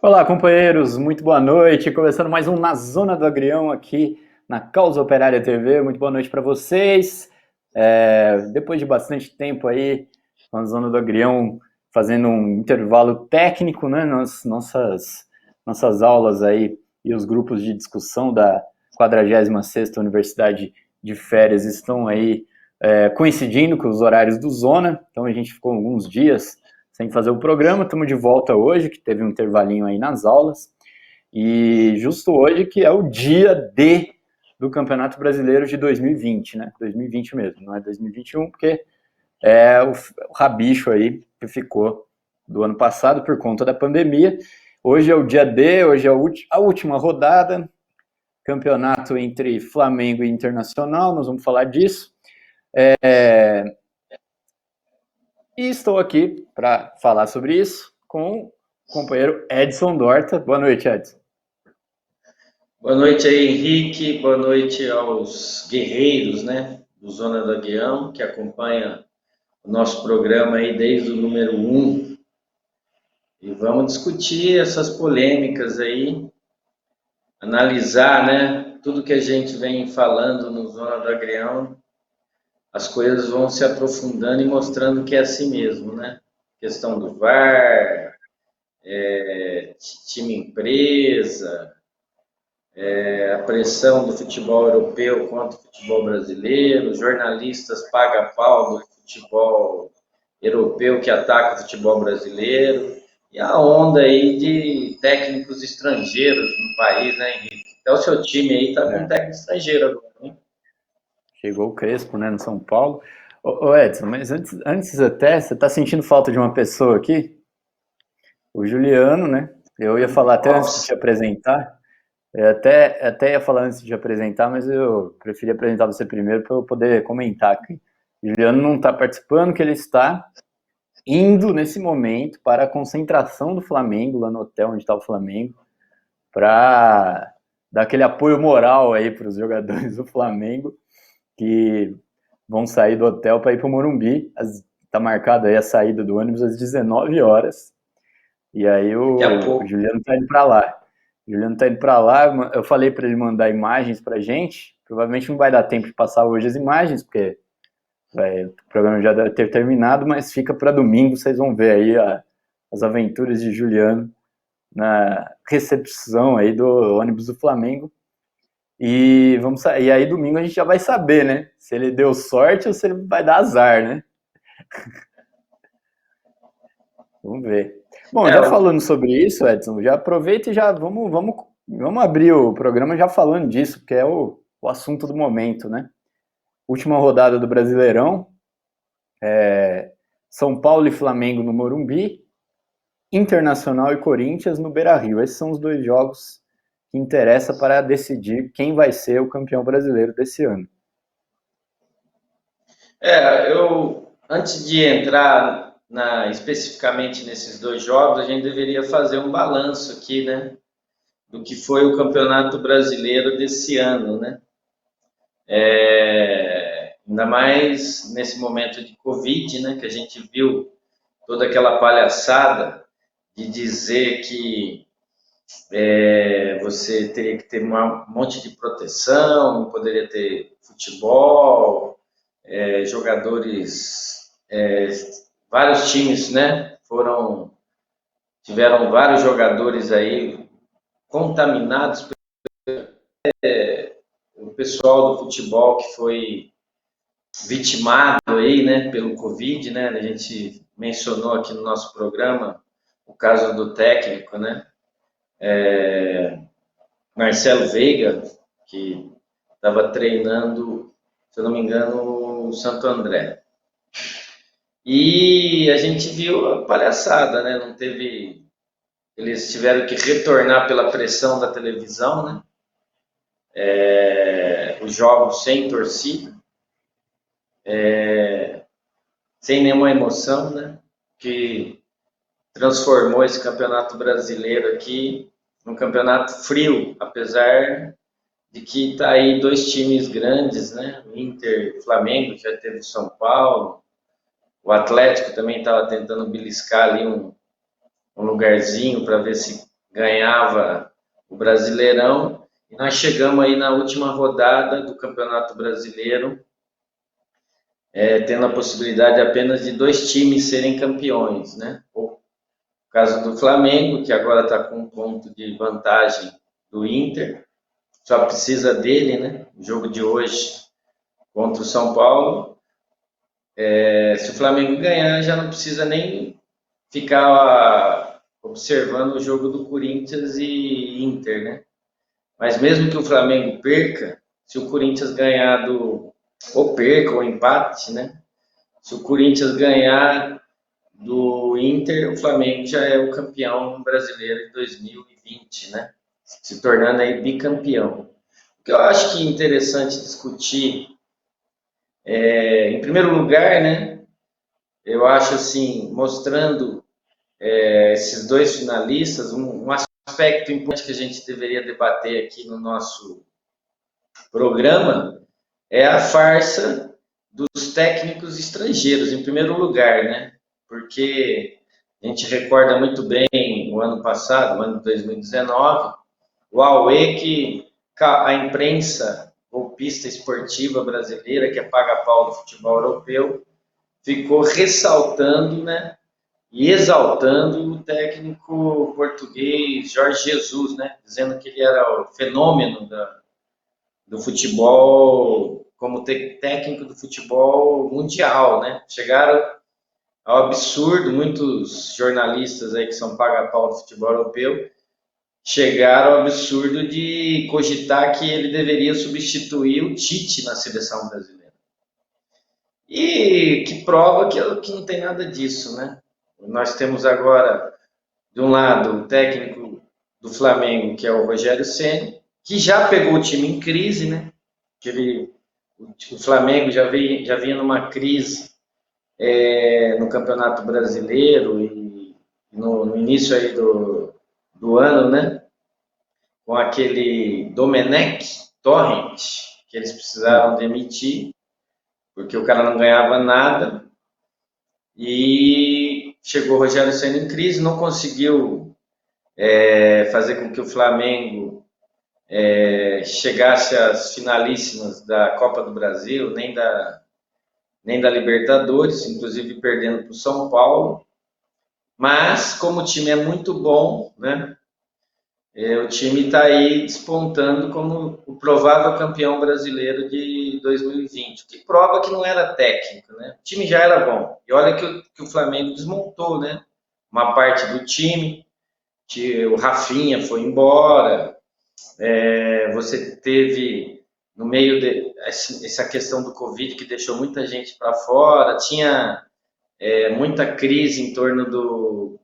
Olá, companheiros, muito boa noite. Começando mais um Na Zona do Agrião aqui na Causa Operária TV. Muito boa noite para vocês. Depois de bastante tempo aí, com a Zona do Agrião fazendo um intervalo técnico, né? Nossas aulas aí e os grupos de discussão da 46ª Universidade de Férias estão aí coincidindo com os horários do Zona. Então a gente ficou alguns dias sem fazer o programa, estamos de volta hoje, que teve um intervalinho aí nas aulas, e justo hoje que é o dia D do Campeonato Brasileiro de 2020, né? 2020 mesmo, não é 2021, porque é o rabicho aí que ficou do ano passado por conta da pandemia. Hoje é o dia D, hoje é a última rodada, campeonato entre Flamengo e Internacional, nós vamos falar disso. E estou aqui para falar sobre isso com o companheiro Edson Dorta. Boa noite, Edson. Boa noite aí, Henrique. Boa noite aos guerreiros, né, do Zona do Agrião, que acompanha o nosso programa aí desde o número 1. E vamos discutir essas polêmicas aí, analisar, né, tudo que a gente vem falando no Zona do Agrião. As coisas vão se aprofundando e mostrando que é assim mesmo, né? Questão do VAR, time empresa, a pressão do futebol europeu contra o futebol brasileiro, jornalistas paga-pau do futebol europeu que ataca o futebol brasileiro, e a onda aí de técnicos estrangeiros no país, né, Henrique? Até o seu time aí tá com um técnico estrangeiro agora, hein? Chegou o Crespo, né, no São Paulo. Ô Edson, mas antes até, você está sentindo falta de uma pessoa aqui? O Juliano, né? Eu ia falar até antes de te Nossa. apresentar. Eu até ia falar antes de te apresentar, mas eu preferi apresentar você primeiro para eu poder comentar aqui. O Juliano não está participando, que ele está indo nesse momento para a concentração do Flamengo, lá no hotel onde está o Flamengo, para dar aquele apoio moral aí para os jogadores do Flamengo que vão sair do hotel para ir para o Morumbi. Está marcada aí a saída do ônibus às 19 horas. E aí Daqui a o pouco. Juliano está indo para lá. O Juliano está indo para lá. Eu falei para ele mandar imagens para a gente. Provavelmente não vai dar tempo de passar hoje as imagens, porque o programa já deve ter terminado, mas fica para domingo. Vocês vão ver aí as aventuras de Juliano na recepção aí do ônibus do Flamengo. E e aí domingo a gente já vai saber, né? Se ele deu sorte ou se ele vai dar azar, né? Vamos ver. Bom, É, já falando sobre isso, Edson, já aproveita e já vamos abrir o programa já falando disso, porque é o assunto do momento, né? Última rodada do Brasileirão, São Paulo e Flamengo no Morumbi, Internacional e Corinthians no Beira-Rio. Esses são os dois jogos que interessam para decidir quem vai ser o campeão brasileiro desse ano. Antes de entrar especificamente nesses dois jogos, a gente deveria fazer um balanço aqui, né, do que foi o Campeonato Brasileiro desse ano, né? Ainda mais nesse momento de Covid, né, que a gente viu toda aquela palhaçada de dizer que você teria que ter um monte de proteção, não poderia ter futebol, jogadores, vários times, né, tiveram vários jogadores aí contaminados, o pessoal do futebol que foi vitimado aí, né, pelo Covid, né, a gente mencionou aqui no nosso programa o caso do técnico, né, Marcelo Veiga, que estava treinando, se eu não me engano, o Santo André. E a gente viu a palhaçada, né? Não teve. Eles tiveram que retornar pela pressão da televisão, né? Os jogos sem torcida, sem nenhuma emoção, né? Que transformou esse campeonato brasileiro aqui num campeonato frio, apesar de que está aí dois times grandes, né? O Inter, Flamengo, já teve o São Paulo, o Atlético também estava tentando beliscar ali um lugarzinho para ver se ganhava o Brasileirão, e nós chegamos aí na última rodada do Campeonato Brasileiro, tendo a possibilidade apenas de 2 times serem campeões, né? O caso do Flamengo, que agora está com um ponto de vantagem do Inter, só precisa dele, né? O jogo de hoje contra o São Paulo. Se o Flamengo ganhar, já não precisa nem ficar observando o jogo do Corinthians e Inter, né? Mas mesmo que o Flamengo perca, se o Corinthians ganhar ou perca ou empate, né? Se o Corinthians ganhar do Inter, o Flamengo já é o campeão brasileiro de 2020, né? Se tornando aí bicampeão. O que eu acho que é interessante discutir, em primeiro lugar, né? Eu acho assim, mostrando esses 2 finalistas, um aspecto importante que a gente deveria debater aqui no nosso programa é a farsa dos técnicos estrangeiros, em primeiro lugar, né? Porque a gente recorda muito bem o ano passado, o ano de 2019, o Aue que a imprensa golpista esportiva brasileira, que é paga-pau do futebol europeu, ficou ressaltando, né, e exaltando o técnico português Jorge Jesus, né, dizendo que ele era o fenômeno do futebol, como técnico do futebol mundial, né? Chegaram ao absurdo, muitos jornalistas aí que são paga-pau do futebol europeu, chegaram ao absurdo de cogitar que ele deveria substituir o Tite na seleção brasileira. E que prova que não tem nada disso, né? Nós temos agora, de um lado, o técnico do Flamengo, que é o Rogério Ceni, que já pegou o time em crise, né? O Flamengo já vinha numa crise no Campeonato Brasileiro e no início aí do ano, né? Com aquele Domenech Torrent, que eles precisaram demitir, porque o cara não ganhava nada. E chegou o Rogério Ceni em crise, não conseguiu fazer com que o Flamengo chegasse às finalíssimas da Copa do Brasil, nem da Libertadores, inclusive perdendo para o São Paulo. Mas, como o time é muito bom, né? O time está aí despontando como o provável campeão brasileiro de 2020, o que prova que não era técnico, né? O time já era bom. E olha que o Flamengo desmontou, né? Uma parte do time, que o Rafinha foi embora, você teve no meio essa questão do Covid que deixou muita gente para fora, tinha muita crise em torno do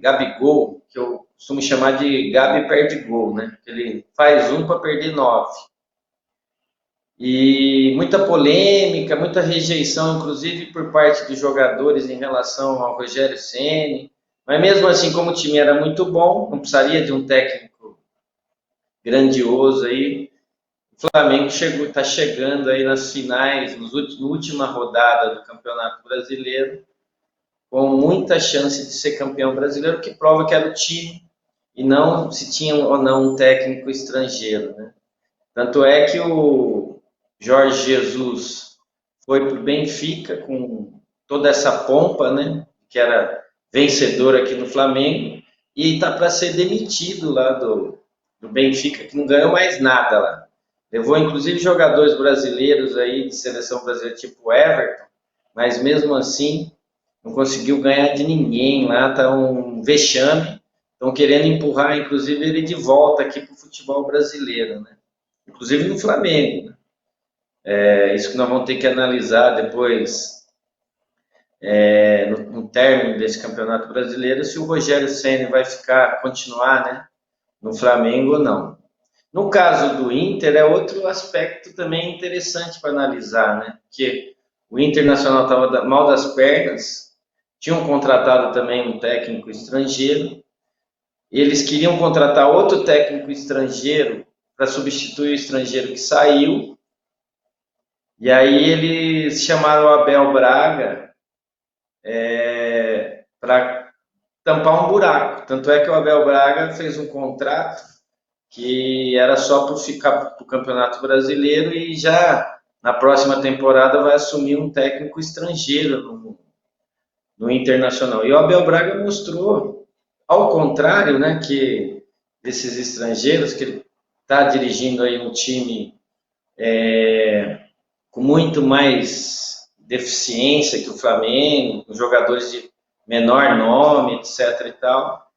Gabigol, que eu costumo chamar de Gabi perde gol, né? Ele faz um para perder 9. E muita polêmica, muita rejeição, inclusive por parte dos jogadores em relação ao Rogério Ceni. Mas mesmo assim, como o time era muito bom, não precisaria de um técnico grandioso aí. O Flamengo está chegando aí nas finais, na última rodada do Campeonato Brasileiro, com muita chance de ser campeão brasileiro, que prova que era o time e não se tinha ou não um técnico estrangeiro, né? Tanto é que o Jorge Jesus foi para o Benfica com toda essa pompa, né? Que era vencedor aqui no Flamengo e está para ser demitido lá do Benfica, que não ganhou mais nada lá. Levou inclusive jogadores brasileiros aí de seleção brasileira, tipo Everton, mas mesmo assim não conseguiu ganhar de ninguém lá, tá um vexame. Estão querendo empurrar, inclusive, ele de volta aqui para o futebol brasileiro, né? Inclusive no Flamengo, né? Isso que nós vamos ter que analisar depois, no término desse campeonato brasileiro, se o Rogério Ceni vai continuar, né, no Flamengo ou não. No caso do Inter, é outro aspecto também interessante para analisar, né? Porque o Internacional estava mal das pernas, tinham contratado também um técnico estrangeiro, eles queriam contratar outro técnico estrangeiro para substituir o estrangeiro que saiu, e aí eles chamaram o Abel Braga para tampar um buraco. Tanto é que o Abel Braga fez um contrato que era só para ficar para o Campeonato Brasileiro e já na próxima temporada vai assumir um técnico estrangeiro no Internacional. E o Abel Braga mostrou, ao contrário, né, que desses estrangeiros, que ele está dirigindo aí um time com muito mais deficiência que o Flamengo, com jogadores de menor nome, etc e tal,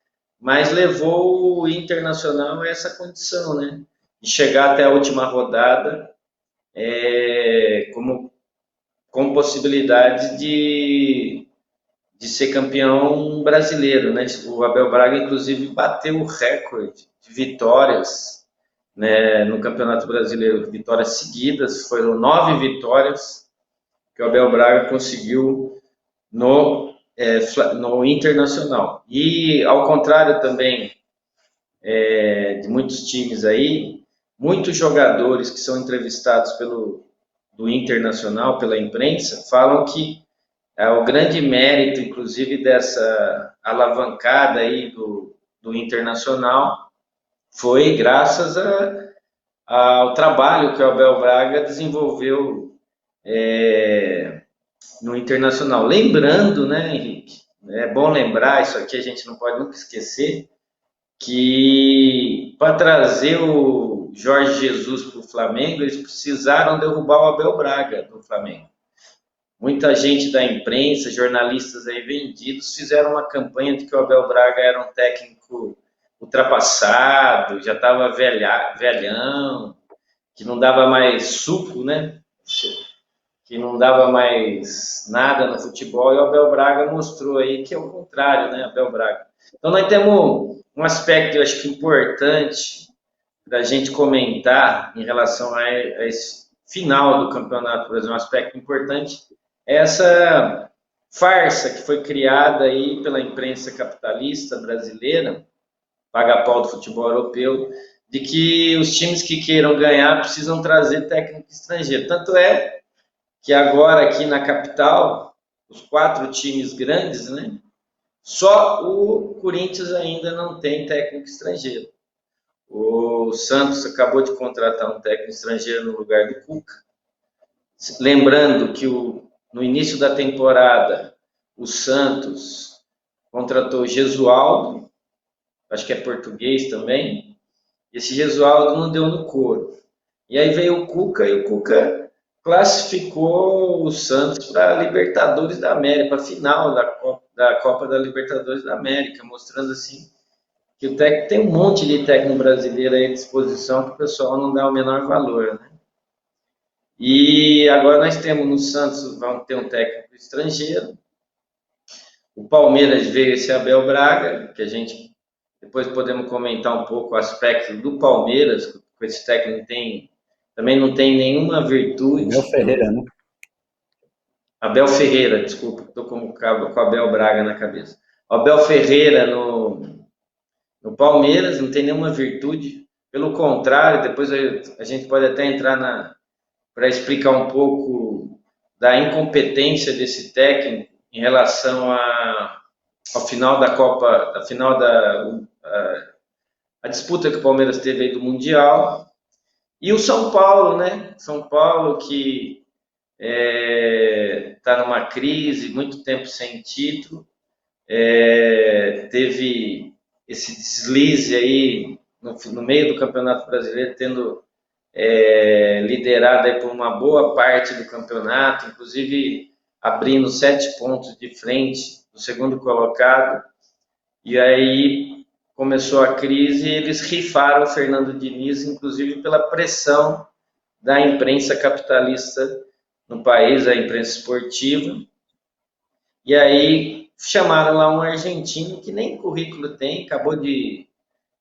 mas levou o Internacional a essa condição, né? De chegar até a última rodada com possibilidade de ser campeão brasileiro, né? O Abel Braga, inclusive, bateu o recorde de vitórias, né, no Campeonato Brasileiro, vitórias seguidas, foram 9 vitórias que o Abel Braga conseguiu no Internacional. E, ao contrário também de muitos times aí, muitos jogadores que são entrevistados do Internacional, pela imprensa, falam que o grande mérito, inclusive, dessa alavancada aí do Internacional foi graças ao trabalho que o Abel Braga desenvolveu no Internacional. Lembrando, né, Henrique, é bom lembrar, isso aqui a gente não pode nunca esquecer, que para trazer o Jorge Jesus para o Flamengo, eles precisaram derrubar o Abel Braga do Flamengo. Muita gente da imprensa, jornalistas aí vendidos, fizeram uma campanha de que o Abel Braga era um técnico ultrapassado, já estava velhão, que não dava mais suco, né? Que não dava mais nada no futebol, e o Abel Braga mostrou aí que é o contrário, né, Abel Braga. Então nós temos um aspecto, eu acho que importante para a gente comentar em relação a esse final do Campeonato Brasileiro, um aspecto importante é essa farsa que foi criada aí pela imprensa capitalista brasileira, paga-pau do futebol europeu, de que os times que queiram ganhar precisam trazer técnico estrangeiro. Tanto é que agora aqui na capital, os 4 times grandes, né? Só o Corinthians ainda não tem técnico estrangeiro. O Santos acabou de contratar um técnico estrangeiro no lugar do Cuca. Lembrando que no início da temporada, o Santos contratou Gesualdo, acho que é português também. Esse Gesualdo não deu no couro. E aí veio o Cuca, e o Cuca classificou o Santos para a Libertadores da América, para a final da Copa da Libertadores da América, mostrando assim que o técnico tem um monte de técnico brasileiro aí à disposição que o pessoal não dá o menor valor, né? E agora nós temos no Santos, vamos ter um técnico estrangeiro. O Palmeiras veio esse Abel Braga, que a gente depois podemos comentar um pouco o aspecto do Palmeiras, que esse técnico também não tem nenhuma virtude. Abel Ferreira, né? Abel Ferreira, desculpa, estou com o Abel Braga na cabeça. O Abel Ferreira no Palmeiras não tem nenhuma virtude, pelo contrário, depois a gente pode até entrar para explicar um pouco da incompetência desse técnico em relação ao final da Copa, a disputa que o Palmeiras teve aí do Mundial. E o São Paulo, né? São Paulo que está numa crise, muito tempo sem título, teve esse deslize aí no meio do Campeonato Brasileiro, tendo liderado aí por uma boa parte do campeonato, inclusive abrindo 7 pontos de frente do segundo colocado, e aí começou a crise e eles rifaram o Fernando Diniz, inclusive pela pressão da imprensa capitalista no país, a imprensa esportiva, e aí chamaram lá um argentino que nem currículo tem, acabou de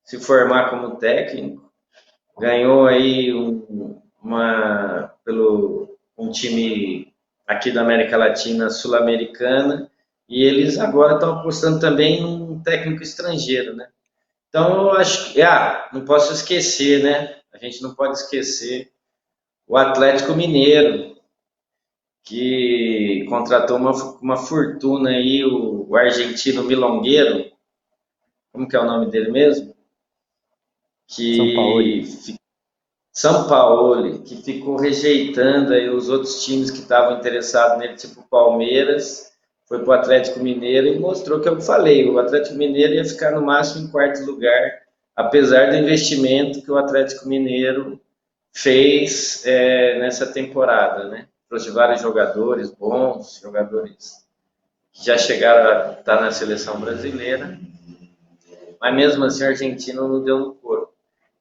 se formar como técnico, ganhou aí um time aqui da América Latina, sul-americana, e eles agora estão apostando também em um técnico estrangeiro, né? Então, eu acho que, não posso esquecer, né? A gente não pode esquecer o Atlético Mineiro, que contratou uma fortuna aí, o argentino Milongueiro, como que é o nome dele mesmo? Sampaoli. Que Sampaoli, que ficou rejeitando aí os outros times que estavam interessados nele, tipo o Palmeiras, foi para o Atlético Mineiro e mostrou que eu falei, o Atlético Mineiro ia ficar no máximo em quarto lugar, apesar do investimento que o Atlético Mineiro fez nessa temporada, né? Trouxe vários jogadores bons, jogadores que já chegaram a estar na seleção brasileira, mas mesmo assim a Argentina não deu no corpo.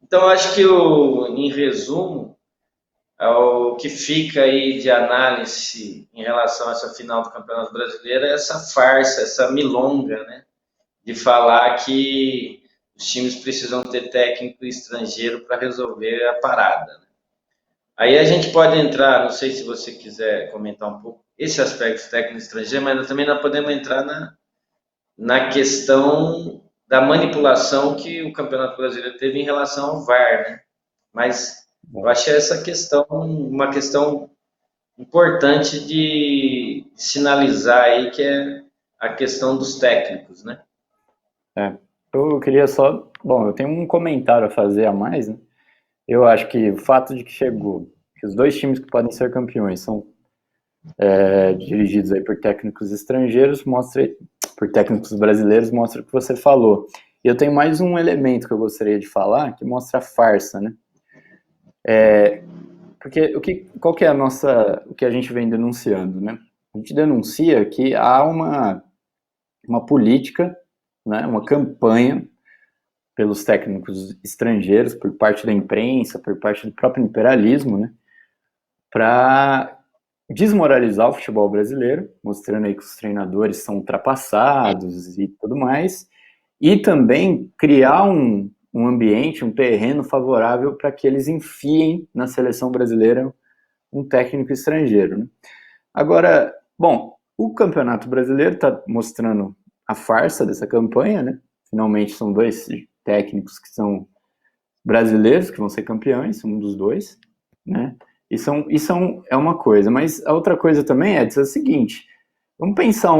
Então, acho que, em resumo, o que fica aí de análise em relação a essa final do Campeonato Brasileiro é essa farsa, essa milonga, né? De falar que os times precisam ter técnico estrangeiro para resolver a parada. Né? Aí a gente pode entrar, não sei se você quiser comentar um pouco esse aspecto técnico estrangeiro, mas também nós podemos entrar na questão da manipulação que o Campeonato Brasileiro teve em relação ao VAR, né? Mas eu Bom, achei essa questão uma questão importante de sinalizar aí, que é a questão dos técnicos, né? é. Eu queria só. Bom, eu tenho um comentário a fazer a mais, né? Eu acho que o fato de que chegou, que os dois times que podem ser campeões são dirigidos aí por técnicos estrangeiros, mostra, por técnicos brasileiros, mostra o que você falou. E eu tenho mais um elemento que eu gostaria de falar, que mostra a farsa, né? Porque qual que é o que a gente vem denunciando, né? A gente denuncia que há uma política, né, uma campanha pelos técnicos estrangeiros, por parte da imprensa, por parte do próprio imperialismo, né, para desmoralizar o futebol brasileiro, mostrando aí que os treinadores são ultrapassados e tudo mais, e também criar um ambiente, um terreno favorável para que eles enfiem na seleção brasileira um técnico estrangeiro. Né? Agora, bom, o Campeonato Brasileiro está mostrando a farsa dessa campanha, né? Finalmente são dois técnicos que são brasileiros que vão ser campeões, um dos dois, né? É uma coisa, mas a outra coisa também é dizer o seguinte: vamos pensar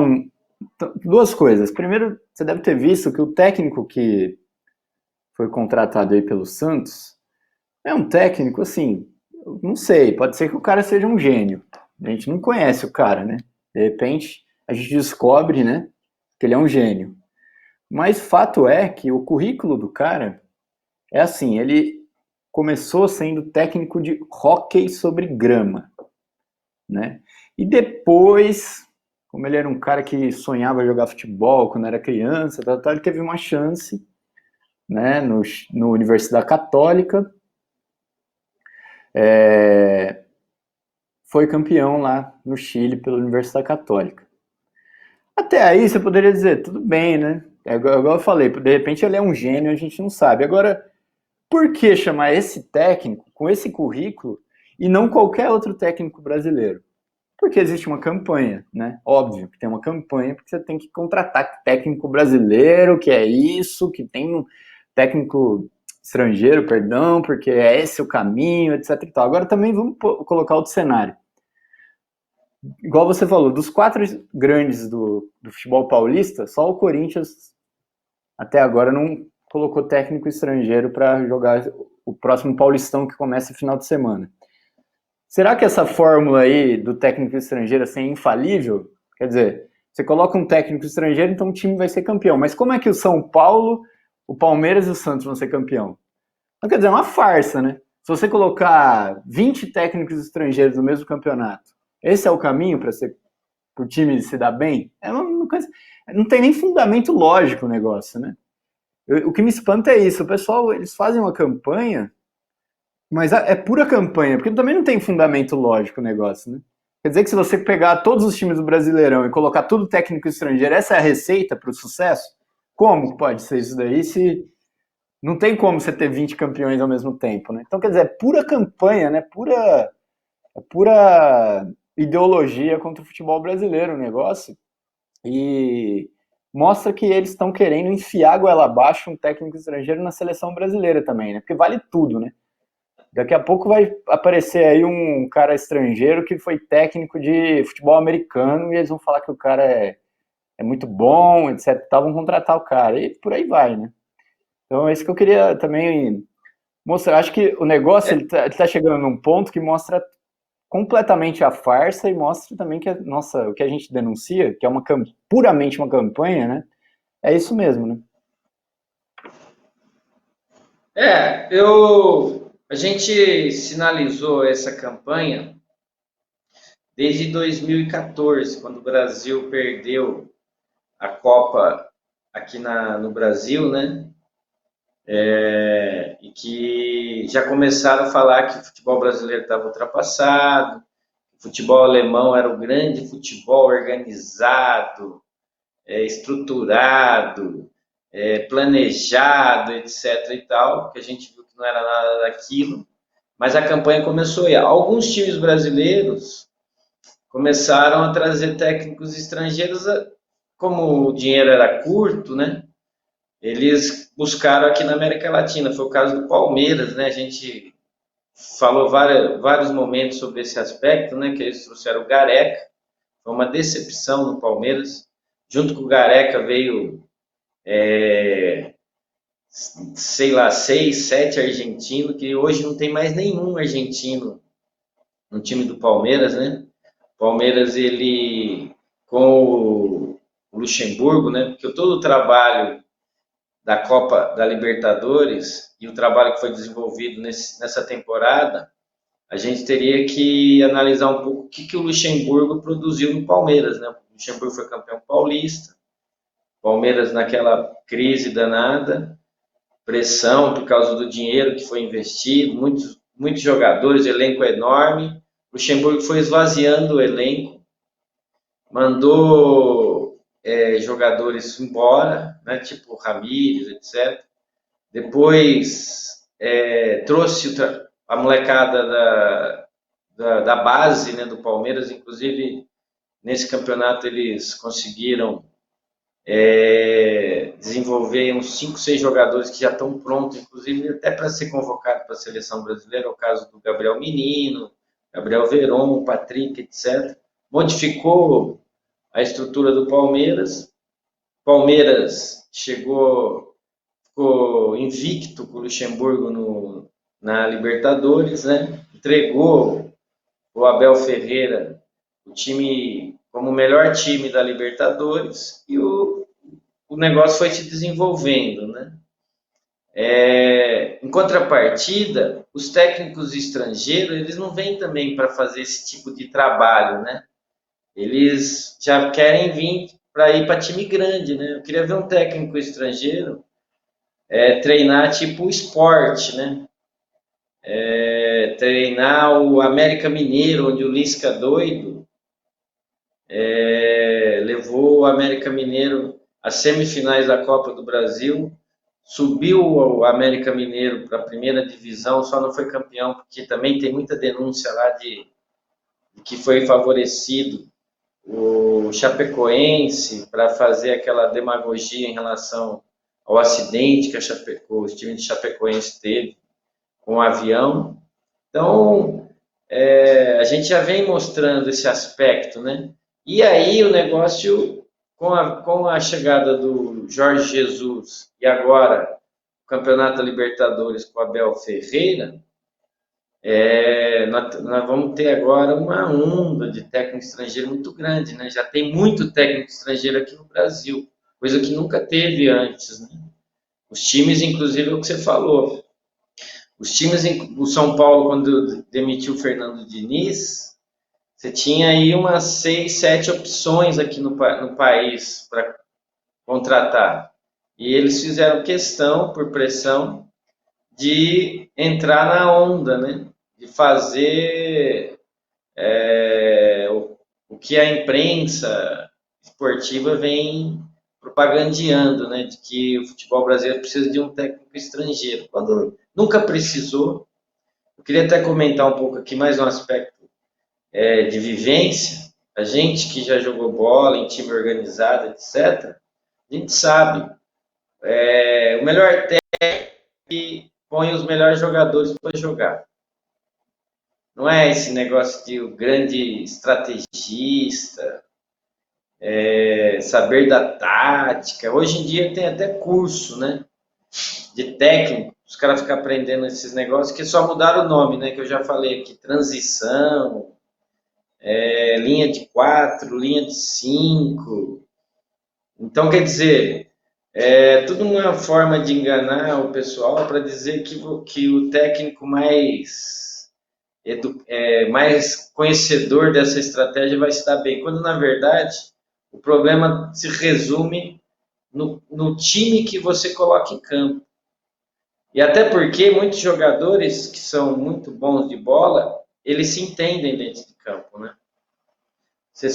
duas coisas. Primeiro, você deve ter visto que o técnico que foi contratado aí pelo Santos é um técnico assim, não sei, pode ser que o cara seja um gênio. A gente não conhece o cara, né? De repente, a gente descobre, né, que ele é um gênio. Mas fato é que o currículo do cara é assim, ele começou sendo técnico de hóquei sobre grama, né? E depois, como ele era um cara que sonhava jogar futebol quando era criança, ele teve uma chance, né, no Universidade Católica, foi campeão lá no Chile pela Universidade Católica. Até aí você poderia dizer, tudo bem, né? É igual eu falei, de repente ele é um gênio, a gente não sabe. Agora, por que chamar esse técnico com esse currículo e não qualquer outro técnico brasileiro? Porque existe uma campanha, né? Óbvio que tem uma campanha, porque você tem que contratar técnico brasileiro, que é isso, que tem um técnico estrangeiro, perdão, porque é esse o caminho, etc e tal. Agora também vamos colocar outro cenário. Igual você falou, dos quatro grandes do futebol paulista, só o Corinthians até agora não colocou técnico estrangeiro para jogar o próximo Paulistão que começa no final de semana. Será que essa fórmula aí do técnico estrangeiro assim, é infalível? Quer dizer, você coloca um técnico estrangeiro, então o time vai ser campeão. Mas como é que o São Paulo, o Palmeiras e o Santos vão ser campeão? Então, quer dizer, é uma farsa, né? Se você colocar 20 técnicos estrangeiros no mesmo campeonato, esse é o caminho para o time se dar bem? É uma coisa, não tem nem fundamento lógico o negócio, né? O que me espanta é isso. O pessoal, eles fazem uma campanha, mas é pura campanha, porque também não tem fundamento lógico o negócio, né? Quer dizer que se você pegar todos os times do Brasileirão e colocar tudo técnico estrangeiro, essa é a receita para o sucesso? Como pode ser isso daí se não tem como você ter 20 campeões ao mesmo tempo, né? Então, quer dizer, é pura campanha, né? Pura ideologia contra o futebol brasileiro o negócio. E mostra que eles estão querendo enfiar goela abaixo um técnico estrangeiro na seleção brasileira também, né? Porque vale tudo, né? Daqui a pouco vai aparecer aí um cara estrangeiro que foi técnico de futebol americano e eles vão falar que o cara é muito bom, etc. Tá, vão contratar o cara, e por aí vai, né? Então, é isso que eu queria também mostrar. Acho que o negócio ele tá chegando num ponto que mostra completamente a farsa e mostra também que nossa, o que a gente denuncia, que é puramente uma campanha, né? É isso mesmo, né? A gente sinalizou essa campanha desde 2014, quando o Brasil perdeu a Copa aqui no Brasil, né? E que já começaram a falar que o futebol brasileiro estava ultrapassado, o futebol alemão era o grande futebol organizado, estruturado, planejado, etc. e tal, que a gente viu que não era nada daquilo, mas a campanha começou aí. Alguns times brasileiros começaram a trazer técnicos estrangeiros, como o dinheiro era curto, né? Eles buscaram aqui na América Latina. Foi o caso do Palmeiras, né? A gente falou vários momentos sobre esse aspecto, né? Que eles trouxeram o Gareca. Foi uma decepção no Palmeiras. Junto com o Gareca veio, sei lá, 6, 7 argentinos, que hoje não tem mais nenhum argentino no time do Palmeiras, né? O Palmeiras, ele, com o Luxemburgo, né? Porque todo o trabalho da Copa da Libertadores e o trabalho que foi desenvolvido nessa temporada, a gente teria que analisar um pouco o que o Luxemburgo produziu no Palmeiras, né? O Luxemburgo foi campeão paulista, Palmeiras naquela crise danada, pressão por causa do dinheiro que foi investido, muitos jogadores, elenco enorme. O Luxemburgo foi esvaziando o elenco, mandou jogadores embora, né, tipo Ramírez, etc. Depois trouxe a molecada da base, né, do Palmeiras, inclusive nesse campeonato eles conseguiram desenvolver uns 5, 6 jogadores que já estão prontos, inclusive até para ser convocado para a seleção brasileira, é o caso do Gabriel Menino, Gabriel Veron, Patrick, etc. Modificou a estrutura do Palmeiras. Palmeiras ficou invicto com o Luxemburgo na Libertadores, né? Entregou o Abel Ferreira o time como o melhor time da Libertadores e o negócio foi se desenvolvendo, né? Em contrapartida, os técnicos estrangeiros, eles não vêm também para fazer esse tipo de trabalho, né? Eles já querem vir para ir para time grande, né? Eu queria ver um técnico estrangeiro treinar tipo o esporte, né? Treinar o América Mineiro, onde o Lisca doido levou o América Mineiro às semifinais da Copa do Brasil, subiu o América Mineiro para a primeira divisão, só não foi campeão, porque também tem muita denúncia lá de que foi favorecido o Chapecoense para fazer aquela demagogia em relação ao acidente que o time de Chapecoense teve com o avião. Então, a gente já vem mostrando esse aspecto, né? E aí o negócio, com a chegada do Jorge Jesus e agora o Campeonato da Libertadores com o Abel Ferreira, nós vamos ter agora uma onda de técnico estrangeiro muito grande, né? Já tem muito técnico estrangeiro aqui no Brasil, coisa que nunca teve antes, né? Os times, inclusive, é o que você falou. Os times, o São Paulo, quando demitiu o Fernando Diniz, você tinha aí umas 6, 7 opções aqui no país para contratar. E eles fizeram questão, por pressão, de entrar na onda, né? De fazer o que a imprensa esportiva vem propagandeando, né? De que o futebol brasileiro precisa de um técnico estrangeiro, quando nunca precisou. Eu queria até comentar um pouco aqui mais um aspecto de vivência. A gente que já jogou bola em time organizado, etc., a gente sabe, o melhor técnico põe os melhores jogadores para jogar. Não é esse negócio de o grande estrategista, saber da tática. Hoje em dia tem até curso, né, de técnico, os caras ficam aprendendo esses negócios que só mudaram o nome, né, que eu já falei aqui, transição, linha de 4, linha de 5. Então, quer dizer, tudo uma forma de enganar o pessoal para dizer que o técnico mais conhecedor dessa estratégia vai se dar bem, quando na verdade o problema se resume no time que você coloca em campo. E até porque muitos jogadores que são muito bons de bola, eles se entendem dentro de campo, né? Você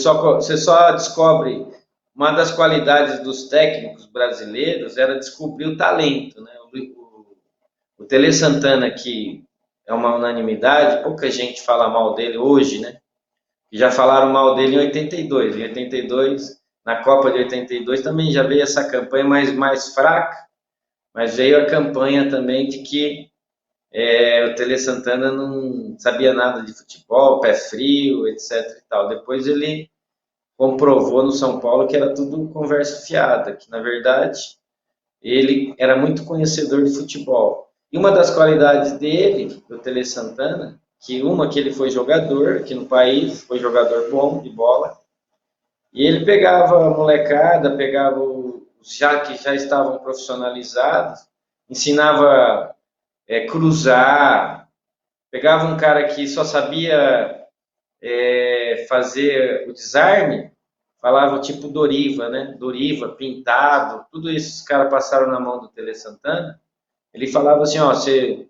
só descobre uma das qualidades dos técnicos brasileiros era descobrir o talento, né? O Tele Santana, que é uma unanimidade, pouca gente fala mal dele hoje, né? Já falaram mal dele em 82. Em 82, na Copa de 82 também já veio essa campanha mais fraca, mas veio a campanha também de que o Tele Santana não sabia nada de futebol, pé frio, etc. E tal. Depois ele comprovou no São Paulo que era tudo conversa fiada, que na verdade ele era muito conhecedor de futebol. E uma das qualidades dele, do Tele Santana, que ele foi jogador aqui no país, foi jogador bom de bola, e ele pegava a molecada, pegava os que já estavam profissionalizados, ensinava cruzar, pegava um cara que só sabia fazer o desarme, falava tipo Doriva, né? Doriva, Pintado, tudo isso os caras passaram na mão do Tele Santana. Ele falava assim, ó, você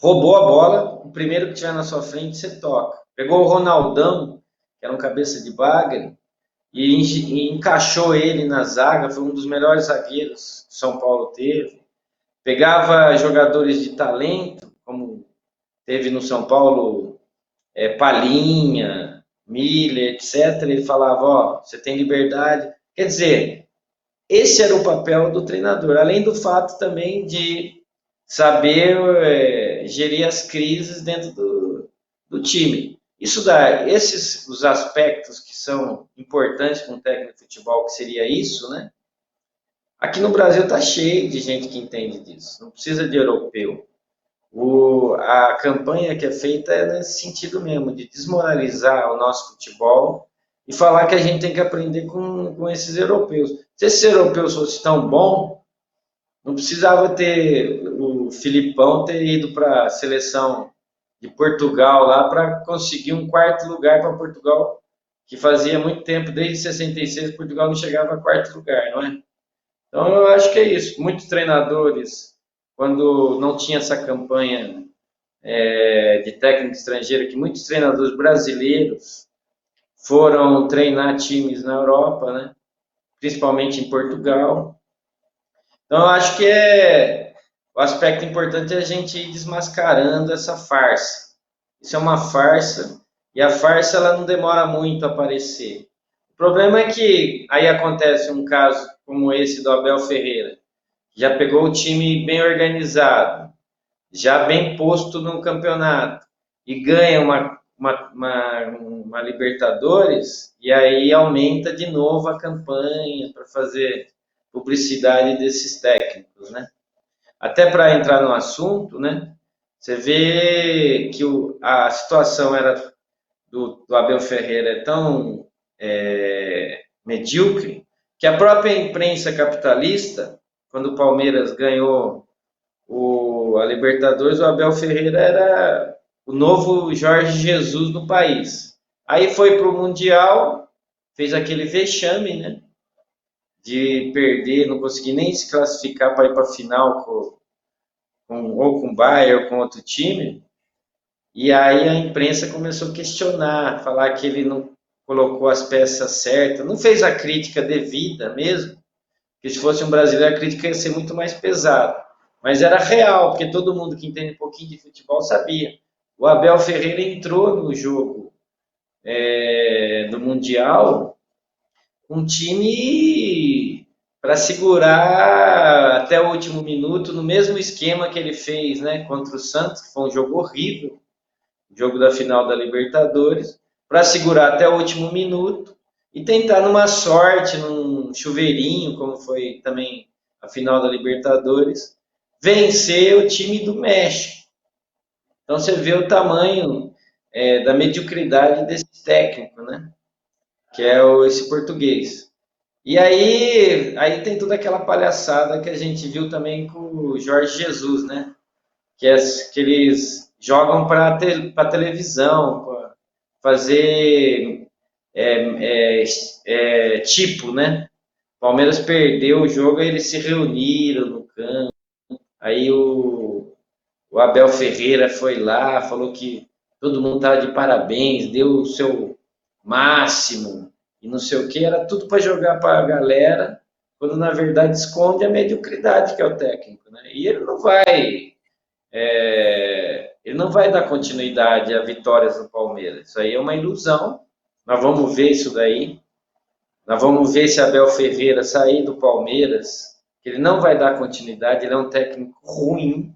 roubou a bola, o primeiro que tiver na sua frente você toca. Pegou o Ronaldão, que era um cabeça de bagre, e encaixou ele na zaga, foi um dos melhores zagueiros que São Paulo teve. Pegava jogadores de talento, como teve no São Paulo Palhinha, Miller, etc. Ele falava, ó, você tem liberdade. Quer dizer, esse era o papel do treinador, além do fato também de saber gerir as crises dentro do time. Isso dá, esses os aspectos que são importantes para um técnico de futebol, que seria isso, né? Aqui no Brasil está cheio de gente que entende disso, não precisa de europeu. A campanha que é feita é nesse sentido mesmo, de desmoralizar o nosso futebol e falar que a gente tem que aprender com esses europeus. Se esses europeus fossem tão bons, não precisava ter o Filipão ter ido para a seleção de Portugal lá para conseguir um quarto lugar para Portugal, que fazia muito tempo, desde 66, Portugal não chegava a quarto lugar, não é? Então eu acho que é isso. Muitos treinadores, quando não tinha essa campanha de técnico estrangeiro, que muitos treinadores brasileiros foram treinar times na Europa, né? Principalmente em Portugal. Então, eu acho que o aspecto importante é a gente ir desmascarando essa farsa. Isso é uma farsa, e a farsa ela não demora muito a aparecer. O problema é que aí acontece um caso como esse do Abel Ferreira, que já pegou o time bem organizado, já bem posto no campeonato, e ganha uma Libertadores, e aí aumenta de novo a campanha para fazer publicidade desses técnicos, né? Até para entrar no assunto, né? Você vê que a situação era do Abel Ferreira é tão medíocre que a própria imprensa capitalista, quando o Palmeiras ganhou a Libertadores, o Abel Ferreira era o novo Jorge Jesus no país. Aí foi para o Mundial, fez aquele vexame, né? De perder, não conseguir nem se classificar para ir para a final ou com o Bayern ou com outro time. E aí a imprensa começou a questionar, falar que ele não colocou as peças certas, não fez a crítica devida mesmo, porque se fosse um brasileiro a crítica ia ser muito mais pesada. Mas era real, porque todo mundo que entende um pouquinho de futebol sabia. O Abel Ferreira entrou no jogo do Mundial um time para segurar até o último minuto, no mesmo esquema que ele fez, né, contra o Santos, que foi um jogo horrível, o jogo da final da Libertadores, para segurar até o último minuto e tentar numa sorte, num chuveirinho, como foi também a final da Libertadores, vencer o time do México. Então você vê o tamanho da mediocridade desse técnico, né? Que é esse português. E aí tem toda aquela palhaçada que a gente viu também com o Jorge Jesus, né? Que eles jogam para televisão, para fazer tipo, né? Palmeiras perdeu o jogo, aí eles se reuniram no campo. Aí o Abel Ferreira foi lá, falou que todo mundo estava de parabéns, deu o seu máximo e não sei o que, era tudo para jogar para a galera, quando na verdade esconde a mediocridade que é o técnico, né? E ele não vai dar continuidade a vitórias no Palmeiras. Isso aí é uma ilusão. Nós vamos ver isso daí. Nós vamos ver se Abel Ferreira sair do Palmeiras, que ele não vai dar continuidade, ele é um técnico ruim.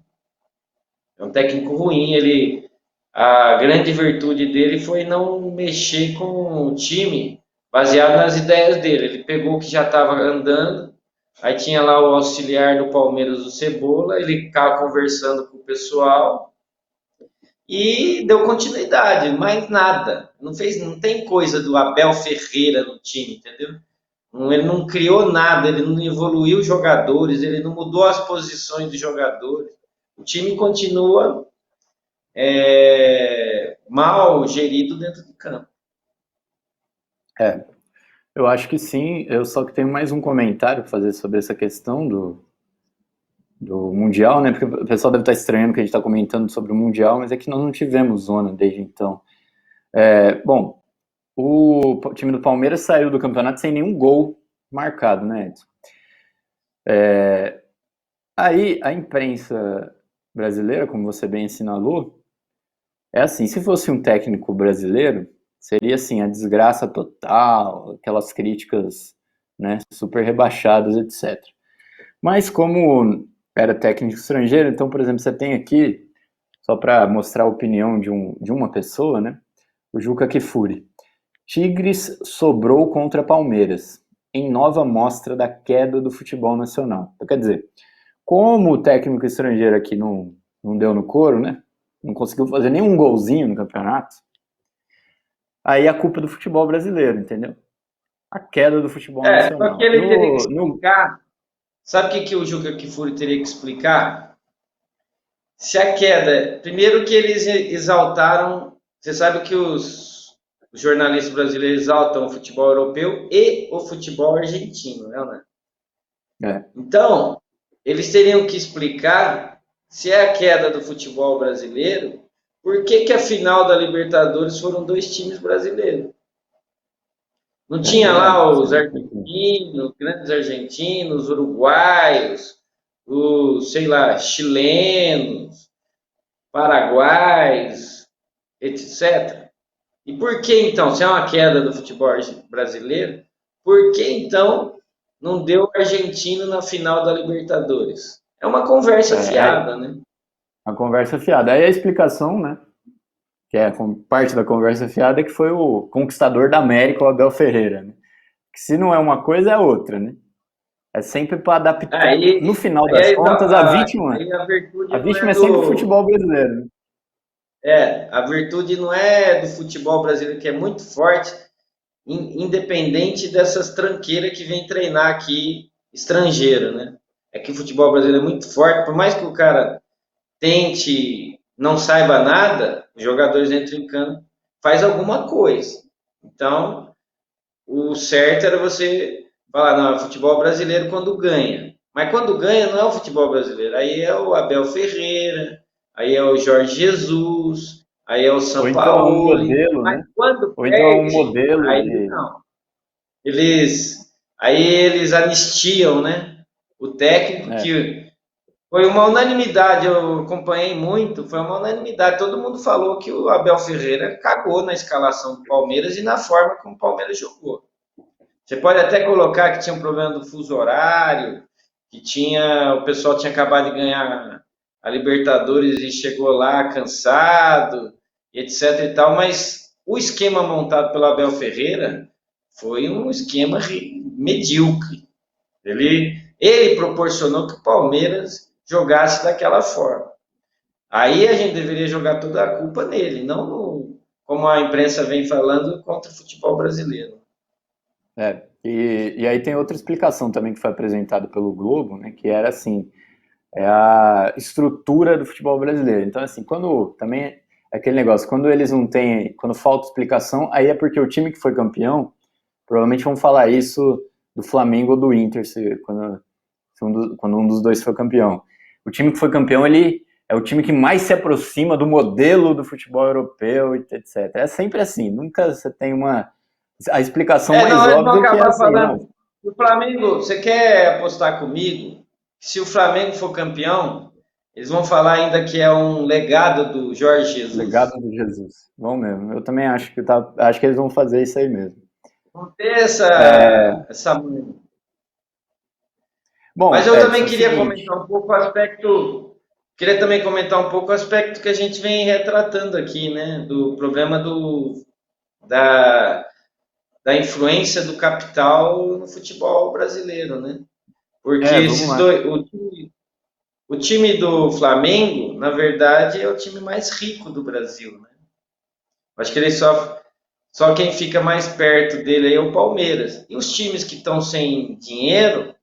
É um técnico ruim, a grande virtude dele foi não mexer com o time baseado nas ideias dele. Ele pegou o que já estava andando, aí tinha lá o auxiliar do Palmeiras, o Cebola, ele ficava conversando com o pessoal e deu continuidade, mais nada. Não tem coisa do Abel Ferreira no time, entendeu? Ele não criou nada, ele não evoluiu os jogadores, ele não mudou as posições dos jogadores. O time continua mal gerido dentro do campo. Eu acho que sim. Eu só que tenho mais um comentário para fazer sobre essa questão do Mundial, né? Porque o pessoal deve estar estranhando que a gente está comentando sobre o Mundial, mas é que nós não tivemos zona desde então. Bom, o time do Palmeiras saiu do campeonato sem nenhum gol marcado, né, Edson? Aí a imprensa brasileira, como você bem assinalou, é assim, se fosse um técnico brasileiro, seria assim, a desgraça total, aquelas críticas, né, super rebaixadas, etc. Mas como era técnico estrangeiro, então, por exemplo, você tem aqui, só para mostrar a opinião de uma pessoa, né, o Juca Kfouri. Tigres sobrou contra Palmeiras, em nova mostra da queda do futebol nacional. Então, quer dizer, como o técnico estrangeiro aqui não deu no couro, né, não conseguiu fazer nenhum golzinho no campeonato, aí a culpa é do futebol brasileiro, entendeu? A queda do futebol Só que nacional. ele teria que explicar. Sabe o que o Juca Kfouri teria que explicar? Se a queda. Primeiro que eles exaltaram. Você sabe que os jornalistas brasileiros exaltam o futebol europeu e o futebol argentino, né? Então, eles teriam que explicar se é a queda do futebol brasileiro, por que a final da Libertadores foram dois times brasileiros. Não tinha lá os argentinos, grandes argentinos, uruguaios, os, sei lá, chilenos, paraguaios, etc. E por que então, se é uma queda do futebol brasileiro, por que então não deu argentino na final da Libertadores? É uma conversa fiada, né? Uma conversa fiada. Aí a explicação, né, que é parte da conversa fiada, é que foi o conquistador da América, o Abel Ferreira, né? Que se não é uma coisa, é outra, né? É sempre para adaptar. No final das contas, a vítima é sempre o futebol brasileiro, né? A virtude não é do futebol brasileiro, que é muito forte, independente dessas tranqueiras que vem treinar aqui estrangeiro, né? É que o futebol brasileiro é muito forte, por mais que o cara tente, não saiba nada, os jogadores entram em campo, faz alguma coisa. Então, o certo era você falar, não, é futebol brasileiro quando ganha. Mas quando ganha não é o futebol brasileiro, aí é o Abel Ferreira, aí é o Jorge Jesus, aí é o Sampaoli. Então, Mas né? quando Ou então perde, um modelo aí de... não. Aí eles anistiam, né? O técnico que foi uma unanimidade, eu acompanhei muito, foi uma unanimidade. Todo mundo falou que o Abel Ferreira cagou na escalação do Palmeiras e na forma como o Palmeiras jogou. Você pode até colocar que tinha um problema do fuso horário, o pessoal tinha acabado de ganhar a Libertadores e chegou lá cansado, etc e tal, mas o esquema montado pelo Abel Ferreira Foi um esquema medíocre. Ele proporcionou que o Palmeiras jogasse daquela forma. Aí a gente deveria jogar toda a culpa nele, não como a imprensa vem falando, contra o futebol brasileiro. E aí tem outra explicação também que foi apresentada pelo Globo, né, que era assim, é a estrutura do futebol brasileiro. Então, assim, quando também é aquele negócio, quando eles não têm, quando falta explicação, aí é porque o time que foi campeão, provavelmente vão falar isso do Flamengo ou do Inter, quando um dos dois for campeão. O time que foi campeão, ele é o time que mais se aproxima do modelo do futebol europeu, etc. É sempre assim, nunca você tem a explicação mais Não, eles vão óbvia que é acabar assim, não. falando. O Flamengo, você quer apostar comigo? Se o Flamengo for campeão, eles vão falar ainda que é um legado do Jorge Legado Jesus. do Jesus. Vão mesmo. Eu também acho acho que eles vão fazer isso aí mesmo. Vão ter essa manha. Mas Bom, eu também Edson, é o queria seguinte. comentar um pouco o aspecto, queria também comentar um pouco o aspecto que a gente vem retratando aqui, né, do problema da, da influência do capital no futebol brasileiro, né? Porque Vamos lá. o time do Flamengo, na verdade, é o time mais rico do Brasil, né? Acho que ele só quem fica mais perto dele aí é o Palmeiras. E os times que estão sem dinheiro,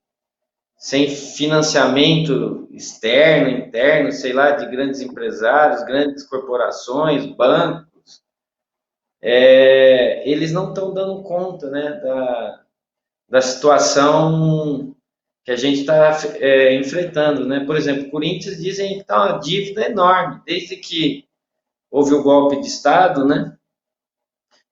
sem financiamento externo, interno, sei lá, de grandes empresários, grandes corporações, bancos, eles não estão dando conta, né, da situação que a gente está enfrentando, né? Por exemplo, o Corinthians dizem que está uma dívida enorme, desde que houve o golpe de Estado, né?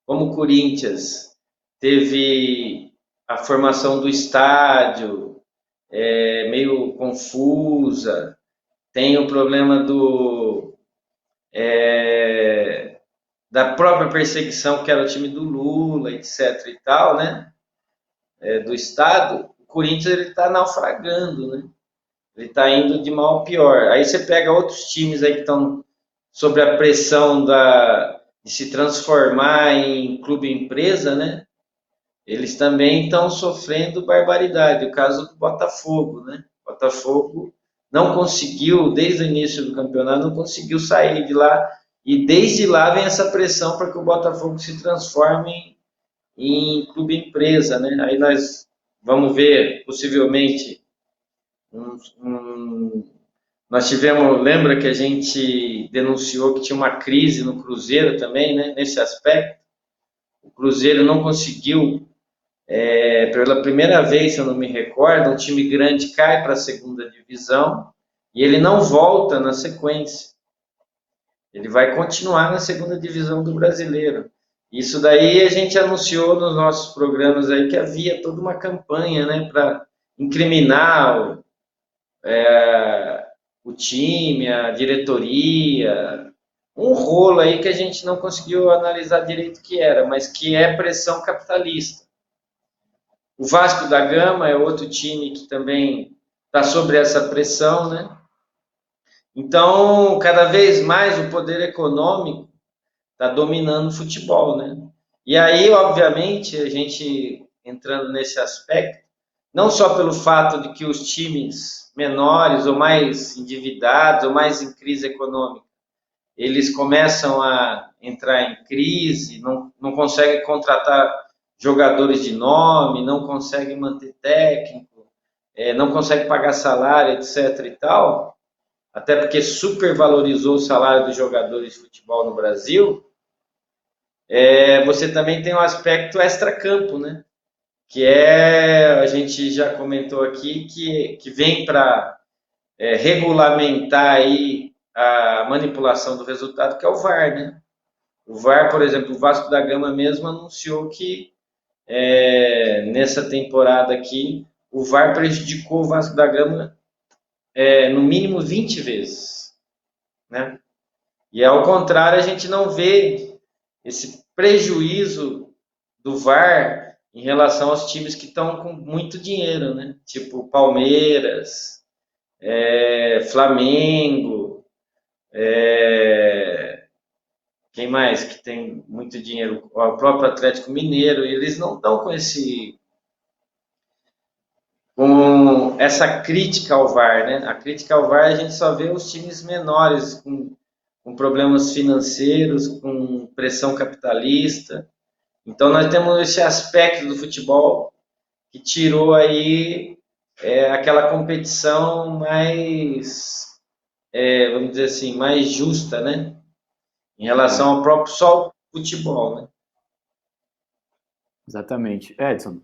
Como o Corinthians teve a formação do estádio meio confusa, tem o problema da própria perseguição que era o time do Lula, etc. e tal, né? Do Estado, o Corinthians ele está naufragando, né? Ele está indo de mal a pior. Aí você pega outros times aí que estão sob a pressão de se transformar em clube empresa, né? Eles também estão sofrendo barbaridade. O caso do Botafogo, né? O Botafogo não conseguiu, desde o início do campeonato, não conseguiu sair de lá. E desde lá vem essa pressão para que o Botafogo se transforme em clube empresa, né? Aí nós vamos ver, possivelmente, um, um, nós tivemos, lembra que a gente denunciou que tinha uma crise no Cruzeiro também, né? Nesse aspecto, o Cruzeiro não conseguiu, pela primeira vez, se eu não me recordo, um time grande cai para a segunda divisão e ele não volta na sequência. Ele vai continuar na segunda divisão do Brasileiro. Isso daí a gente anunciou nos nossos programas aí que havia toda uma campanha, né, para incriminar o time, a diretoria, um rolo aí que a gente não conseguiu analisar direito o que era, mas que é pressão capitalista. O Vasco da Gama é outro time que também está sobre essa pressão, né? Então, cada vez mais o poder econômico está dominando o futebol, né? E aí, obviamente, a gente entrando nesse aspecto, não só pelo fato de que os times menores ou mais endividados ou mais em crise econômica, eles começam a entrar em crise, não conseguem contratar jogadores de nome, não conseguem manter técnico, não conseguem pagar salário, etc. e tal, até porque supervalorizou o salário dos jogadores de futebol no Brasil. Você também tem um aspecto extra-campo, né? Que a gente já comentou aqui, que vem para regulamentar aí a manipulação do resultado, que é o VAR, né? O VAR, por exemplo, o Vasco da Gama mesmo anunciou que nessa temporada aqui o VAR prejudicou o Vasco da Gama no mínimo 20 vezes, né? E ao contrário, a gente não vê esse prejuízo do VAR em relação aos times que estão com muito dinheiro, né? Tipo Palmeiras, Flamengo, quem mais que tem muito dinheiro? O próprio Atlético Mineiro, eles não estão com essa crítica ao VAR, né? A crítica ao VAR a gente só vê os times menores com problemas financeiros, com pressão capitalista. Então nós temos esse aspecto do futebol que tirou aí aquela competição mais, vamos dizer assim, mais justa, né? Em relação ao próprio só o futebol, né? Exatamente. Edson,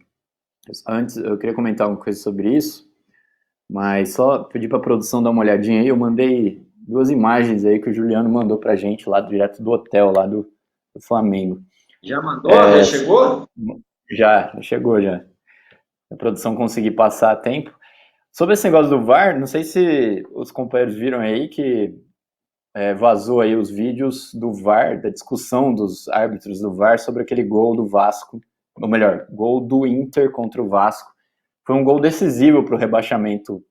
antes eu queria comentar uma coisa sobre isso, mas só pedir para a produção dar uma olhadinha aí. Eu mandei 2 imagens aí que o Juliano mandou para a gente lá direto do hotel lá do Flamengo. Já mandou? Já chegou? Já chegou já. A produção conseguir passar a tempo. Sobre esse negócio do VAR, não sei se os companheiros viram aí que vazou aí os vídeos do VAR, da discussão dos árbitros do VAR sobre aquele gol do Vasco, ou melhor, gol do Inter contra o Vasco. Foi um gol decisivo para o rebaixamento.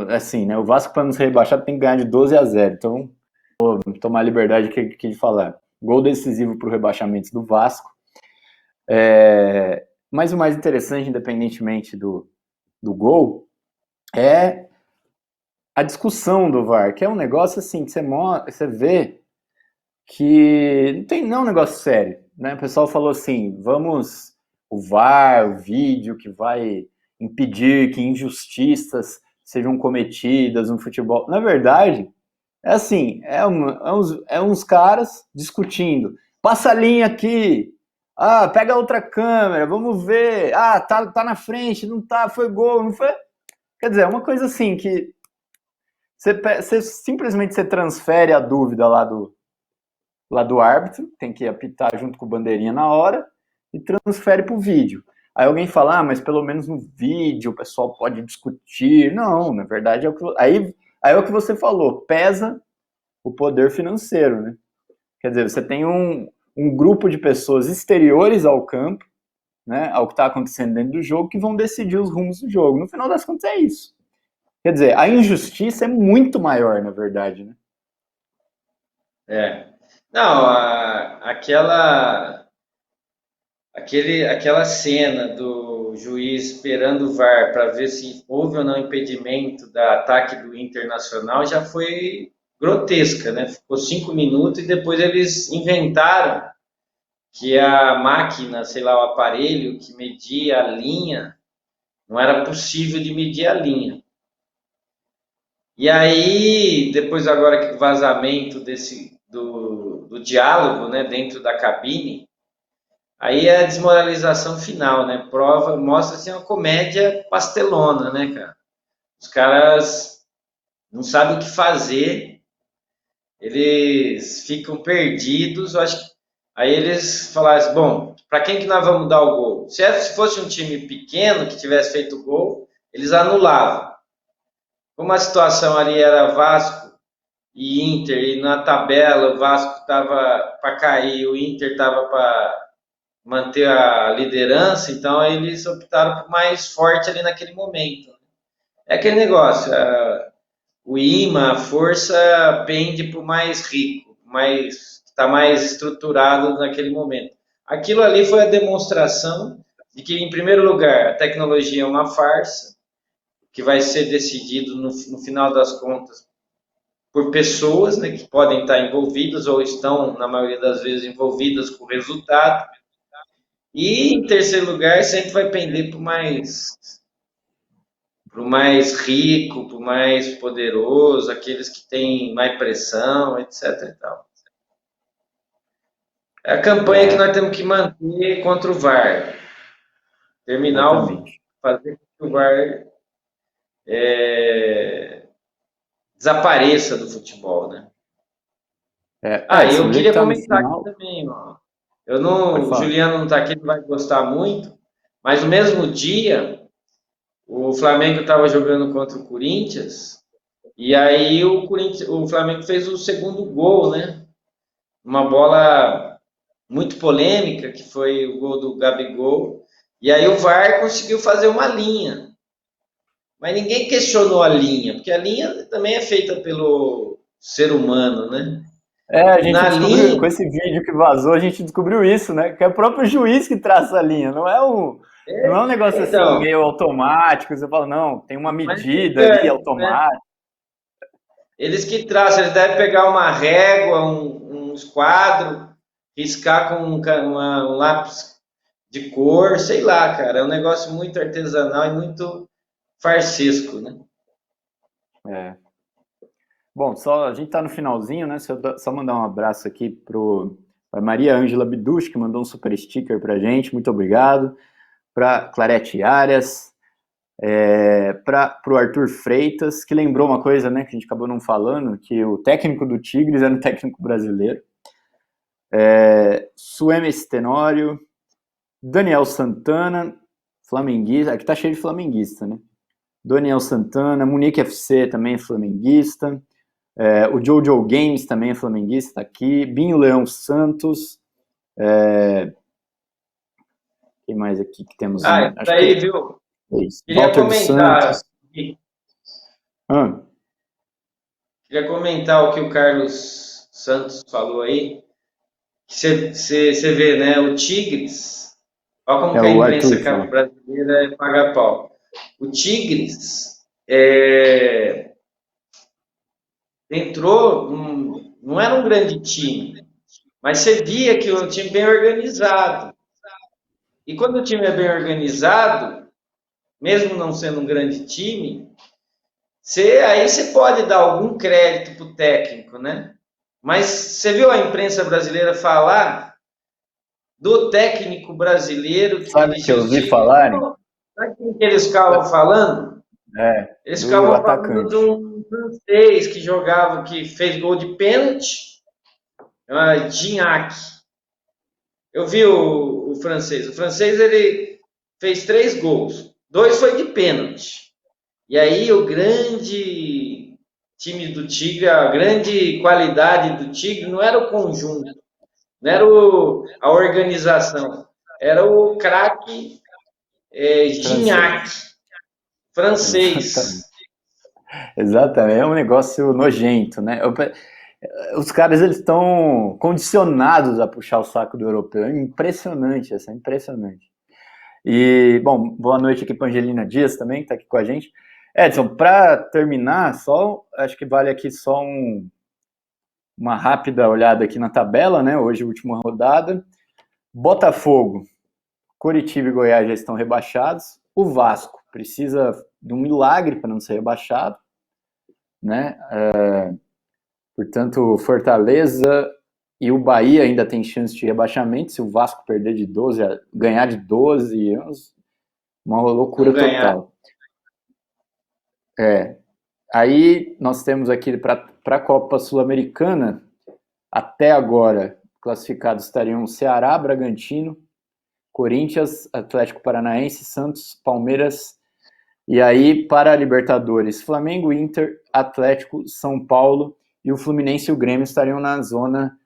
Assim, né? O Vasco, para não ser rebaixado, tem que ganhar de 12-0. Então, vou tomar a liberdade aqui de falar. Gol decisivo para o rebaixamento do Vasco. Mas o mais interessante, independentemente do gol, é a discussão do VAR, que é um negócio assim que você vê que não é um negócio sério, né? O pessoal falou assim, o VAR, o vídeo que vai impedir que injustiças sejam cometidas no futebol. Na verdade, é assim, uns caras discutindo, passa a linha aqui, pega outra câmera, vamos ver, tá na frente, não tá, foi gol, não foi? Quer dizer, é uma coisa assim que você simplesmente transfere a dúvida lá do árbitro, tem que apitar junto com o bandeirinha na hora, e transfere para o vídeo. Aí alguém fala, mas pelo menos no vídeo o pessoal pode discutir. Não, na verdade, aí é o que você falou, pesa o poder financeiro, né? Quer dizer, você tem um grupo de pessoas exteriores ao campo, né, ao que está acontecendo dentro do jogo, que vão decidir os rumos do jogo. No final das contas é isso. Quer dizer, a injustiça é muito maior, na verdade, né? Não, aquela cena do juiz esperando o VAR para ver se houve ou não impedimento do ataque do Internacional já foi grotesca, né? Ficou 5 minutos e depois eles inventaram que a máquina, sei lá, o aparelho que media a linha, não era possível de medir a linha. E aí, depois agora que o vazamento do diálogo, né, dentro da cabine, aí é a desmoralização final, né? Mostra assim uma comédia pastelona, né, cara? Os caras não sabem o que fazer, eles ficam perdidos. Eu acho que aí eles falaram assim, bom, para quem que nós vamos dar o gol? Se fosse um time pequeno que tivesse feito o gol, eles anulavam. Como a situação ali era Vasco e Inter, e na tabela o Vasco estava para cair, o Inter estava para manter a liderança, então eles optaram por mais forte ali naquele momento. É aquele negócio, o imã, a força pende para o mais rico, está mais estruturado naquele momento. Aquilo ali foi a demonstração de que, em primeiro lugar, a tecnologia é uma farsa, que vai ser decidido no final das contas por pessoas, né, que podem estar envolvidas ou estão, na maioria das vezes, envolvidas com o resultado. E, em terceiro lugar, sempre vai pender para o mais rico, para o mais poderoso, aqueles que têm mais pressão, etc. E tal. É a campanha que nós temos que manter contra o VAR. Fazer com que o VAR desapareça do futebol, né? E eu queria comentar aqui também, ó. O Juliano não está aqui, não vai gostar muito, mas no mesmo dia o Flamengo estava jogando contra o Corinthians e aí o Flamengo fez o segundo gol, né? Uma bola muito polêmica, que foi o gol do Gabigol, e aí o VAR conseguiu fazer uma linha. Mas ninguém questionou a linha, porque a linha também é feita pelo ser humano, né? A gente Na descobriu, com linha, esse vídeo que vazou, a gente descobriu isso, né? Que é o próprio juiz que traça a linha, não é um negócio assim então, meio automático, você fala, não, tem uma mas medida ali fica, né? automática. Eles que traçam, eles devem pegar uma régua, um esquadro, riscar com um lápis de cor, sei lá, cara. É um negócio muito artesanal e muito farsesco, né? É. Bom, a gente está no finalzinho, né? Só mandar um abraço aqui para Maria Ângela Biduch, que mandou um super sticker para a gente, muito obrigado. Para Clarete Arias, para o Arthur Freitas, que lembrou uma coisa, né, que a gente acabou não falando, que o técnico do Tigres era um técnico brasileiro. Suemi Stenório, Daniel Santana, flamenguista, aqui tá cheio de flamenguista, né? Daniel Santana, Munique FC também é flamenguista. O Jojo Games também é flamenguista, tá aqui. Binho Leão Santos. Quem mais aqui que temos? Ah, isso Acho aí, que viu? é isso. Queria Walter dos comentar, Santos. Ah, queria comentar o que o Carlos Santos falou aí. Você vê, né? O Tigres, olha como que a o Arthur imprensa fala. brasileira é paga pau. O Tigres entrou, não era um grande time, mas você via que o time bem organizado. E quando o time é bem organizado, mesmo não sendo um grande time, aí você pode dar algum crédito para o técnico, né? Mas você viu a imprensa brasileira falar do técnico brasileiro que Sabe que dirigiu eu os ouvi Tigres? falarem? Sabe quem que eles ficavam falando? Eles Do ficavam falando de atacante. um francês que jogava, que fez gol de pênalti, Gignac. Eu vi o francês. O francês ele fez 3 gols. 2 foi de pênalti. E aí o grande time do Tigre, a grande qualidade do Tigre não era o conjunto, não era a organização, era o craque Gignac, Francês. Exatamente. francês. Exatamente. É um negócio nojento, né? Os caras eles estão condicionados a puxar o saco do europeu. É impressionante, é impressionante. E, bom, boa noite aqui para Angelina Dias também, que está aqui com a gente. Edson, para terminar, acho que vale aqui só uma rápida olhada aqui na tabela, né? Hoje, última rodada. Botafogo, Coritiba e Goiás já estão rebaixados. O Vasco precisa de um milagre para não ser rebaixado, né? Portanto, Fortaleza e o Bahia ainda tem chance de rebaixamento. Se o Vasco perder de 12, ganhar de 12, uma loucura Não ganhar. total. Aí nós temos aqui para a Copa Sul-Americana, até agora, classificados estariam Ceará, Bragantino, Corinthians, Atlético Paranaense, Santos, Palmeiras. E aí, para a Libertadores, Flamengo, Inter, Atlético, São Paulo e o Fluminense e o Grêmio estariam na zona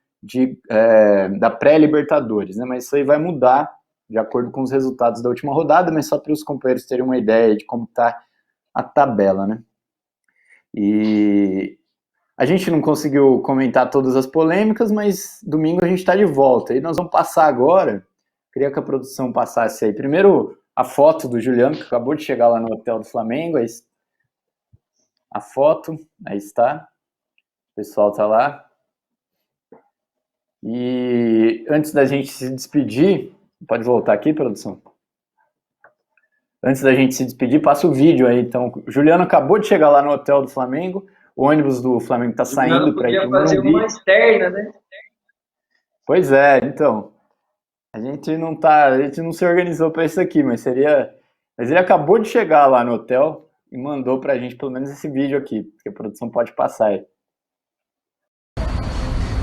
da pré-Libertadores, né? Mas isso aí vai mudar de acordo com os resultados da última rodada, mas só para os companheiros terem uma ideia de como está a tabela, né? E a gente não conseguiu comentar todas as polêmicas, mas domingo a gente está de volta. E nós vamos passar agora, queria que a produção passasse aí. Primeiro, a foto do Juliano, que acabou de chegar lá no hotel do Flamengo. A foto, aí está. O pessoal está lá. E antes da gente se despedir, pode voltar aqui, produção? Antes da gente se despedir, passa o vídeo aí. Então, o Juliano acabou de chegar lá no hotel do Flamengo. O ônibus do Flamengo está saindo para ir para Podia o fazer Morumbi. uma externa, né? Pois é, então. A gente não se organizou para isso aqui, mas ele acabou de chegar lá no hotel e mandou para a gente pelo menos esse vídeo aqui, porque a produção pode passar aí.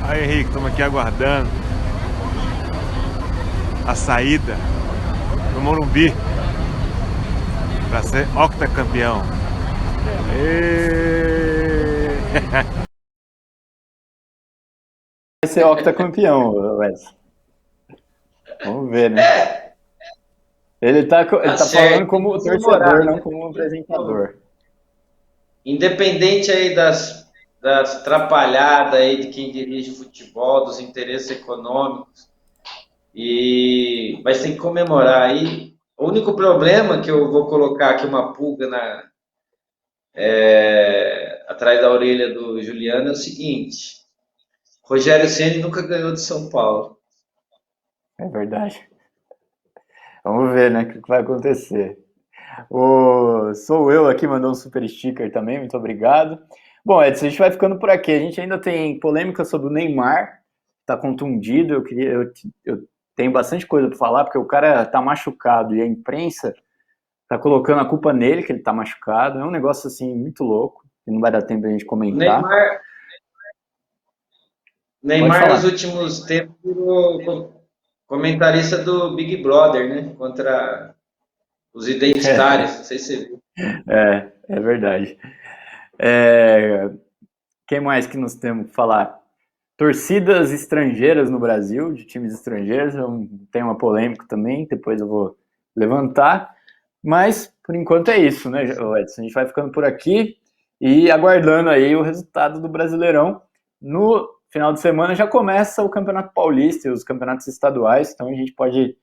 Aí, Henrique, estamos aqui aguardando a saída do Morumbi para ser octacampeão. Vai ser octacampeão, Wes. Vamos ver, né? Ele tá falando como torcedor, não como apresentador. Independente aí das das atrapalhadas aí de quem dirige futebol, dos interesses econômicos. Mas tem que comemorar aí. O único problema que eu vou colocar aqui uma pulga atrás da orelha do Juliano é o seguinte: Rogério Ceni nunca ganhou de São Paulo. É verdade. Vamos ver, né, o que vai acontecer. Sou eu aqui, mandou um super sticker também, muito obrigado. Bom, Edson, a gente vai ficando por aqui. A gente ainda tem polêmica sobre o Neymar, tá contundido. Eu tenho bastante coisa para falar, porque o cara tá machucado e a imprensa tá colocando a culpa nele, que ele tá machucado. É um negócio, assim, muito louco, que não vai dar tempo a gente O comentar. Neymar nos últimos tempos virou comentarista do Big Brother, né? Contra os identitários, não sei se você viu. É verdade. Quem mais que nós temos que falar? Torcidas estrangeiras no Brasil, de times estrangeiros, tem uma polêmica também, depois eu vou levantar. Mas, por enquanto, é isso, né, Edson? A gente vai ficando por aqui e aguardando aí o resultado do Brasileirão. No final de semana já começa o Campeonato Paulista e os campeonatos estaduais, então a gente pode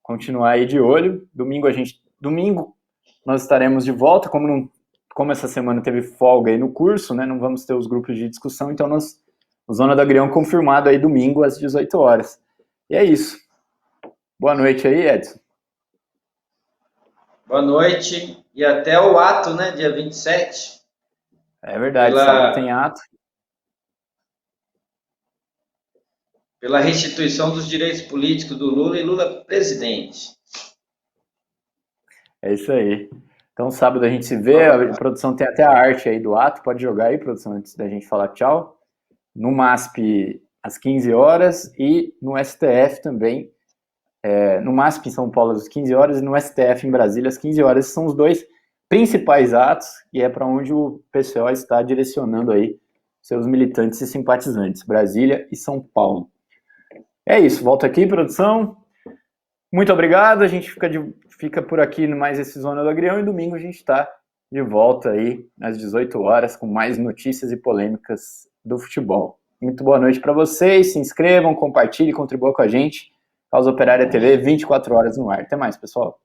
continuar aí de olho. Domingo nós estaremos de volta, como essa semana teve folga aí no curso, né, não vamos ter os grupos de discussão, então o Zona do Agrião confirmado aí domingo às 18 horas. E é isso. Boa noite aí, Edson. Boa noite e até o ato, né, dia 27. É verdade, sábado tem ato. Pela restituição dos direitos políticos do Lula e Lula presidente. É isso aí. Então, sábado a gente se vê, a produção tem até a arte aí do ato, pode jogar aí, produção, antes da gente falar tchau. No MASP, às 15 horas, e no STF também, no MASP em São Paulo, às 15 horas, e no STF em Brasília, às 15 horas. Esses são os dois principais atos, e é para onde o PCO está direcionando aí seus militantes e simpatizantes, Brasília e São Paulo. É isso, volta aqui, produção. Muito obrigado, a gente fica por aqui no mais esse Zona do Agrião e domingo a gente está de volta aí às 18 horas com mais notícias e polêmicas do futebol. Muito boa noite para vocês, se inscrevam, compartilhem, contribuam com a gente. Causa Operária TV, 24 horas no ar. Até mais, pessoal.